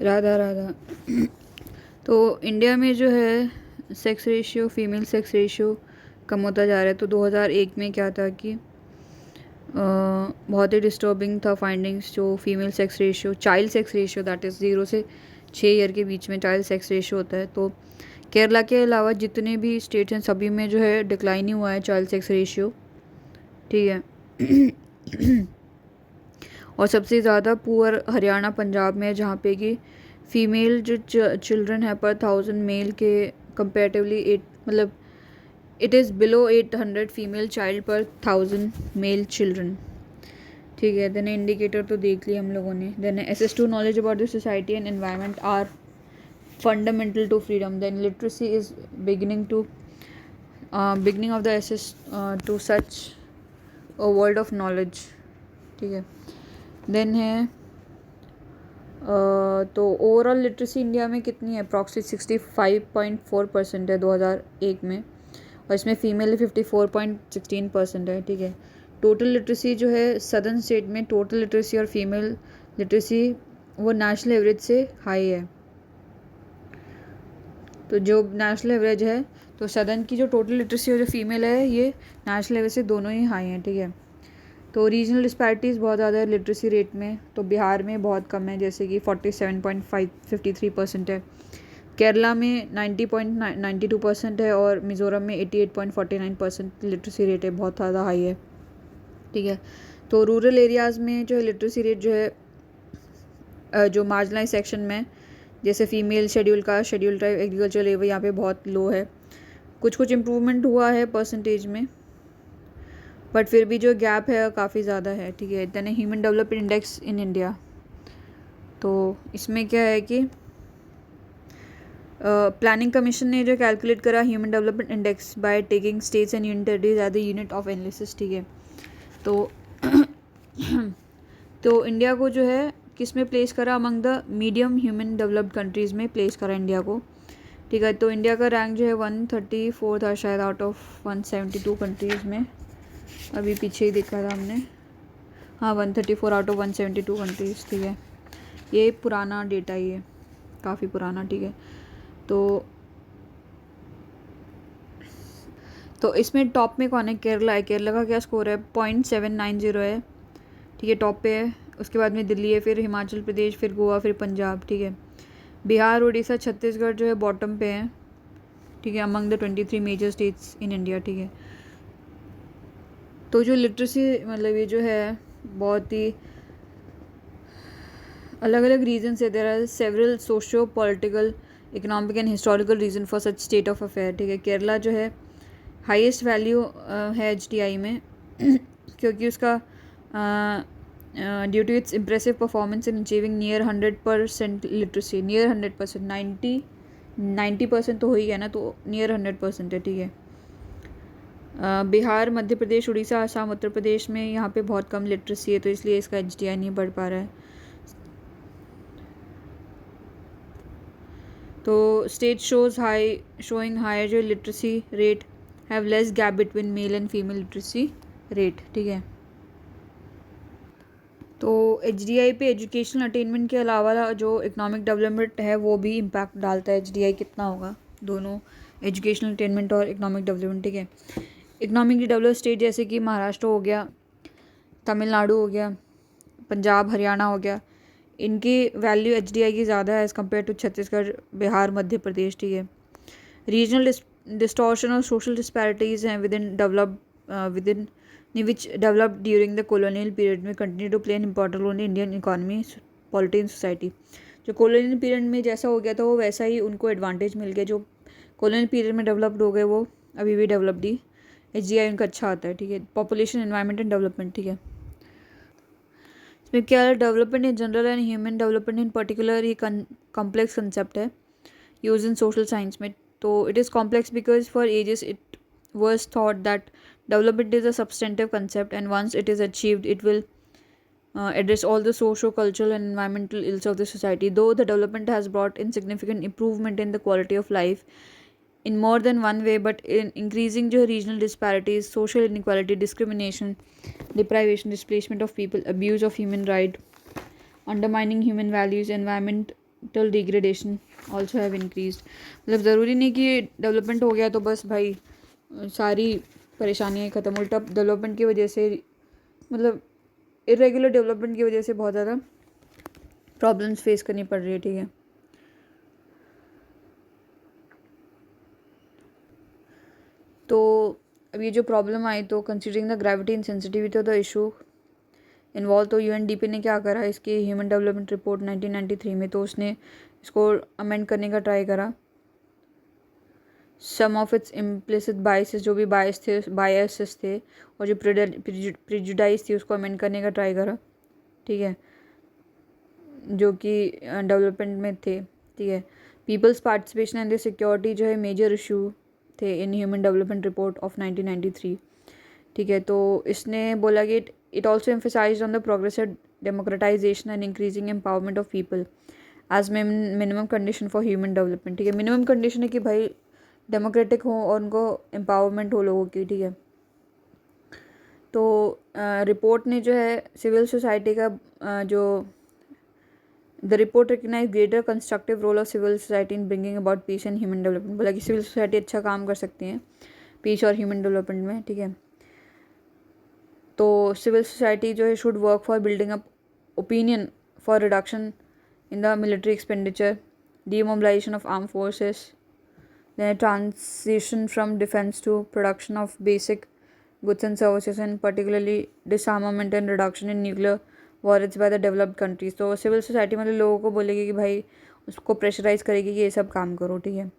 राधा राधा। तो इंडिया में जो है sex ratio, female sex ratio कम होता जा रहा है। तो 2001 में क्या था कि बहुत ही डिस्टर्बिंग था फाइंडिंग्स, जो female sex ratio, child sex ratio, that is 0 से 6 ईयर के बीच में चाइल्ड सेक्स रेशियो होता है। तो केरला के अलावा जितने भी स्टेट्स हैं सभी में जो है डिक्लाइन ही हुआ है चाइल्ड सेक्स रेशियो, ठीक है। और सबसे ज़्यादा पुअर हरियाणा पंजाब में है, जहाँ पे कि फ़ीमेल जो चिल्ड्रन है पर 1000 मेल के कंपेरेटिवली 8, मतलब it is below 800 female child पर 1000 मेल चिल्ड्रन, ठीक है। देन इंडिकेटर तो देख लिया हम लोगों ने। Then access to knowledge about the society and environment are fundamental to freedom. Then literacy is beginning of the access to such a world of knowledge, ठीक है। देन है तो ओवरऑल लिटरेसी इंडिया में कितनी है, अप्रॉक्सिमेट 65.4% है 2001 में, और इसमें फीमेल 54.16% है, ठीक है। टोटल लिटरेसी जो है सदर्न स्टेट में, टोटल लिटरेसी और फीमेल लिटरेसी वो नेशनल एवरेज से हाई है। तो जो नेशनल एवरेज है, तो सदर्न की जो टोटल लिटरेसी और जो फीमेल है ये नेशनल एवरेज से दोनों ही हाई हैं, ठीक है। तो रीजनल डिस्पैरिटीज़ बहुत ज़्यादा है लिटरेसी रेट में। तो बिहार में बहुत कम है, जैसे कि 47.53% है, केरला में 90.92% है, और मिज़ोरम में 88.49% लिटरेसी रेट है, बहुत ज़्यादा हाई है, ठीक है। तो रूरल एरियाज़ में जो है लिटरेसी रेट जो है जो मार्जिनलाइज सेक्शन में, जैसे female schedule caste, schedule tribe, agriculture labour, यहाँ पे बहुत लो है। कुछ कुछ इम्प्रूवमेंट हुआ है परसेंटेज में, बट फिर भी जो गैप है काफ़ी ज़्यादा है, ठीक है। Then human development index in India, तो इसमें क्या है कि प्लानिंग कमीशन ने जो कैलकुलेट करा human development index by taking states and union territories as the unit of analysis, ठीक है। तो तो इंडिया को जो है किस में प्लेस करा, among the medium human developed countries में प्लेस करा इंडिया को, ठीक है। तो इंडिया का रैंक जो है 134 था शायद आउट ऑफ 172 कंट्रीज़ में, अभी पीछे ही देखा था हमने, हाँ 134 आउट ऑफ 172 कंट्रीज़, ठीक है। ये पुराना डेटा ही है, काफ़ी पुराना, ठीक है। तो इसमें टॉप में कौन है, केरला है। केरला का क्या स्कोर है, 0.790 है, ठीक है, टॉप पे है। उसके बाद में दिल्ली है, फिर हिमाचल प्रदेश, फिर गोवा, फिर पंजाब, ठीक है। बिहार, उड़ीसा, छत्तीसगढ़ जो है बॉटम पे है, ठीक है, among the 23 major states in India, ठीक है। तो जो लिटरेसी मतलब ये जो है बहुत ही अलग अलग रीजन है, there are several socio political, economic and historical region for such state of affair, ठीक है। केरला जो है हाईएस्ट वैल्यू है एचडीआई में क्योंकि उसका due to its impressive performance in achieving near 100% literacy, near 100%, 90% तो हो ही गया ना, तो नियर 100% है, ठीक है। बिहार, मध्य प्रदेश, उड़ीसा, असम, उत्तर प्रदेश में यहाँ पे बहुत कम लिटरेसी है, तो इसलिए इसका एचडीआई नहीं बढ़ पा रहा है। तो स्टेट शोइंग हायर जो literacy rate have less gap between male and female literacy rate, ठीक है। तो एचडीआई पे एजुकेशनल अटेनमेंट के अलावा जो इकोनॉमिक डेवलपमेंट है वो भी इम्पैक्ट डालता है, एचडीआई कितना होगा, दोनों एजुकेशनल अटेनमेंट और इकोनॉमिक डेवलपमेंट, ठीक है। इकोनॉमिकली डेवलप्ड स्टेट जैसे कि महाराष्ट्र हो गया, तमिलनाडु हो गया, पंजाब, हरियाणा हो गया, इनकी वैल्यू एचडीआई की ज़्यादा है as compare to Chhattisgarh, Bihar, Madhya Pradesh, ठीक है। रीजनल डिस्टॉर्शन और सोशल डिस्पैरिटीज़ हैं within which developed during the colonial period में continue to play an important role in Indian economy, polity and society। जो colonial period में जैसा हो गया था वो वैसा ही उनको एडवांटेज मिल गया, जो colonial period में डेवलप्ड हो गए वो अभी भी डेवलप्ड ही, एचडीआई उनका अच्छा आता है, ठीक है। पॉपुलेशन, एनवायरनमेंट एंड डेवलपमेंट, ठीक है। इसमें क्या है, development in general and human development in particular ये कॉम्प्लेक्स कंसेप्ट है यूज इन सोशल साइंस में। तो it is complex because for ages it was thought that development is a substantive concept, and once it is achieved it will address all the socio-cultural and environmental ills of the society. Though the development has brought in significant improvement in the quality of life in more than one way, but in increasing the regional disparities, social inequality, discrimination, deprivation, displacement of people, abuse of human right, undermining human values, environment environmental degradation also have increased. मतलब ज़रूरी नहीं कि development हो गया तो बस भाई सारी परेशानियाँ ख़त्म, उल्टा डेवलपमेंट की वजह से, मतलब इरेगुलर डेवलपमेंट की वजह से बहुत ज़्यादा प्रॉब्लम्स फेस करनी पड़ रही है। ठीक है, तो अब ये जो प्रॉब्लम आई, तो considering the gravity and sensitivity of the issue involve, तो यूएनडीपी ने क्या करा इसकी ह्यूमन डेवलपमेंट रिपोर्ट 1993 में, तो उसने इसको अमेंड करने का ट्राई करा। सम ऑफ इट्स इम्प्लिसिट बायसेस, जो भी बायसेस थे और जो प्रिजुडाइज थी, उसको अमेंड करने का ट्राई करा। ठीक है, जो कि डेवलपमेंट में थे। ठीक है, peoples participation and the security जो है मेजर इशू थे in human development report of 1993। ठीक है, तो इसने बोला कि it also emphasized on the progressive democratization and increasing empowerment of people as minimum condition for human development. ठीक है, मिनिमम कंडीशन है कि भाई डेमोक्रेटिक हो और उनको एम्पावरमेंट हो लोगों की। ठीक है, तो रिपोर्ट ने जो है सिविल सोसाइटी का जो the report recognize greater constructive role of civil society in bringing about peace and human development. बोला कि सिविल सोसाइटी अच्छा काम कर सकती हैं पीस और ह्यूमन डेवलपमेंट में। ठीक है, तो सिविल सोसाइटी जो है should work for building up opinion for reduction in the military expenditure, demobilization of armed forces, then a transition from defense to production of basic goods and services, and particularly disarmament and reduction in nuclear warheads by the developed countries। तो civil society मतलब लोगों को बोलेगी कि भाई उसको pressurise करेगी कि ये सब काम करो। ठीक है,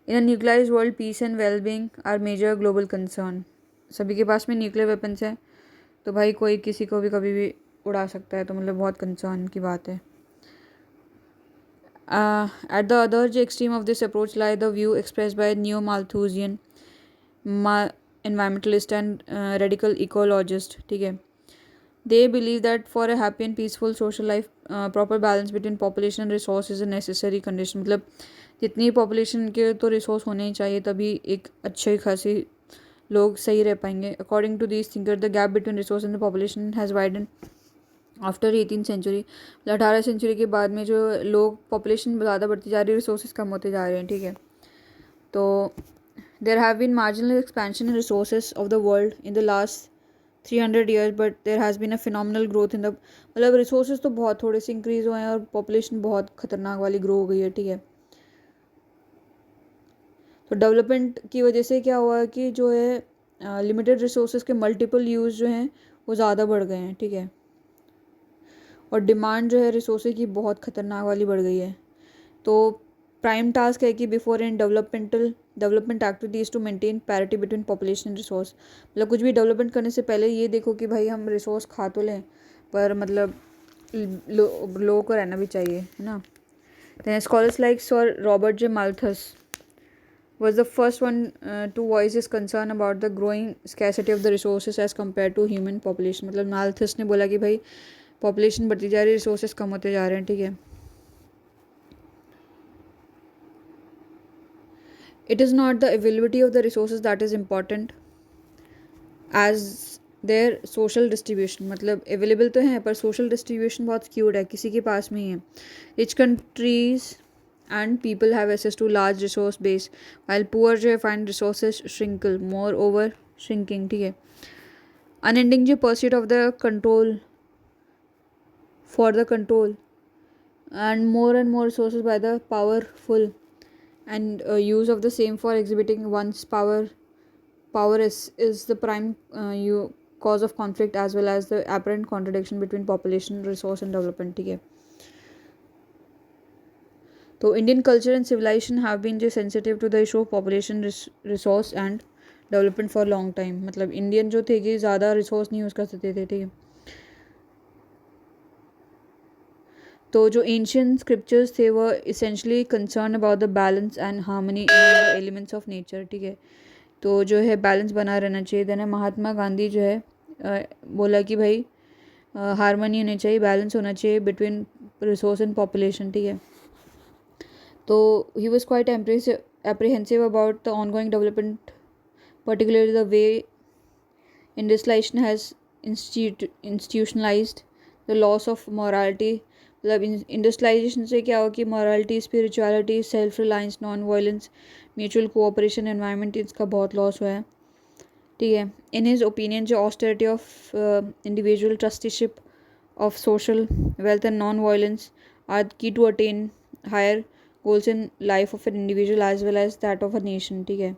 in a nuclearise world peace and well being are major global concern. सभी के पास में न्यूक्लियर वेपन्स हैं, तो भाई कोई किसी को भी कभी भी उड़ा सकता है, तो मतलब बहुत कंसर्न की बात है। At the other extreme of this approach lie the view expressed by neo-Malthusian environmentalist and radical ecologist। ठीक है, they believe that for a happy and peaceful social life proper balance between population and resource is a necessary condition। मतलब जितनी population के तो resource होने ही चाहिए, तभी एक अच्छी खासी लोग सही रह पाएंगे। According to these thinkers, the gap between resource and the population has widened after 18th century. 18 century के बाद में जो लोग पॉपुलेशन ज़्यादा बढ़ती जा रही है, रिसोर्सेज कम होते जा रहे हैं। ठीक है, तो there have been marginal expansion in resources of the world in the last 300 years, but there has been a phenomenal growth in the, मतलब रिसोर्सेज तो बहुत थोड़े से इंक्रीज़ हुए हैं और पॉपुलेशन बहुत खतरनाक वाली ग्रो हो गई है। ठीक है, तो डेवलपमेंट की वजह से क्या हुआ है कि जो है लिमिटेड रिसोर्सेज के मल्टीपल यूज़ जो हैं वो ज़्यादा बढ़ गए हैं। ठीक है, और डिमांड जो है रिसोर्सेज की बहुत ख़तरनाक वाली बढ़ गई है। तो प्राइम टास्क है कि before in development activities to maintain parity between population and resource. मतलब कुछ भी डेवलपमेंट करने से पहले ये देखो कि भाई हम रिसोर्स खा तो लें, पर मतलब लोगों को रहना भी चाहिए, है ना। Then scholars like sir Robert J Malthus was the first one to voice his concern about the growing scarcity of the resources as compared to human population। मतलब माल्थस ने बोला कि भाई पॉपुलेशन बढ़ती जा रही है, रिसोर्सेज कम होते जा रहे हैं। ठीक है, it is not the availability of the resources that is important as their social distribution. मतलब अवेलेबल तो हैं पर सोशल डिस्ट्रीब्यूशन बहुत स्क्यूड है, किसी के पास में ही है। Rich countries and people have access to large resource base while poor जो है find resources shrinkle more over shrinking। ठीक है, unending जो pursuit of the control for the control and more resources by the powerful and use of the same for exhibiting one's power is the prime cause of conflict as well as the apparent contradiction between population resource and development। ठीक है, तो Indian culture and civilisation have been जो sensitive to the issue of population resource and development for long time. मतलब Indian जो थे कि ज़्यादा resource नहीं यूज़ कर सकते थे। ठीक है, तो जो एंशियंट स्क्रिप्चर्स थे वो essentially concern about the balance and harmony in the elements of nature. ठीक है, तो जो है बैलेंस बना रहना चाहिए। देन महात्मा गांधी जो है बोला कि भाई हारमोनी होनी चाहिए, बैलेंस होना चाहिए बिटवीन रिसोर्स एंड पॉपुलेशन। ठीक है, तो he was quite apprehensive about the ongoing development, particularly the way industrialization has institutionalized the loss of morality, मतलब इंडस्ट्रियलाइजेशन से क्या हो कि morality, spirituality, self reliance, non violence, mutual cooperation, environment, इसका बहुत लॉस हुआ है, ठीक है। इन हिज ओपिनियन जो austerity of individual trusteeship of social wealth and non violence are key to attain higher goals in life of an individual as well as that of a nation, ठीक है।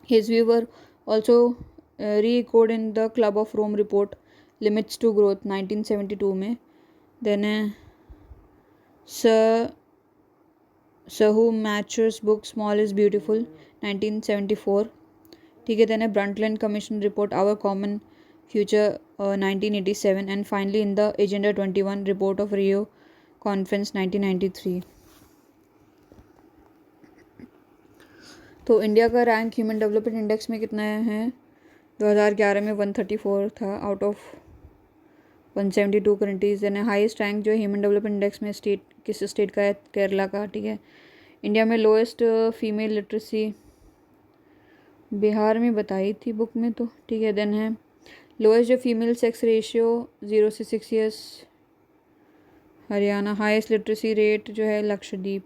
His view were also re-echoed in the Club of Rome report Limits to Growth 1972 में। then Sir Sahumacher's book Small is Beautiful 1974, ठीक है। then Brundtland Commission report Our Common Future 1987, and finally in the Agenda 21 report of Rio Conference 1993। तो India का rank human development index में कितना है 2011 में 134 था आउट ऑफ 172 कंट्रीज। यानी हाईएस्ट रैंक जो ह्यूमन डेवलपमेंट इंडेक्स में स्टेट किस स्टेट का है, केरला का, ठीक है। इंडिया में लोएस्ट फीमेल लिटरेसी बिहार में बताई थी बुक में तो, ठीक है। देन है लोएस्ट जो फीमेल सेक्स रेशियो 0 से 6 years Haryana. Highest literacy rate जो है लक्षद्वीप।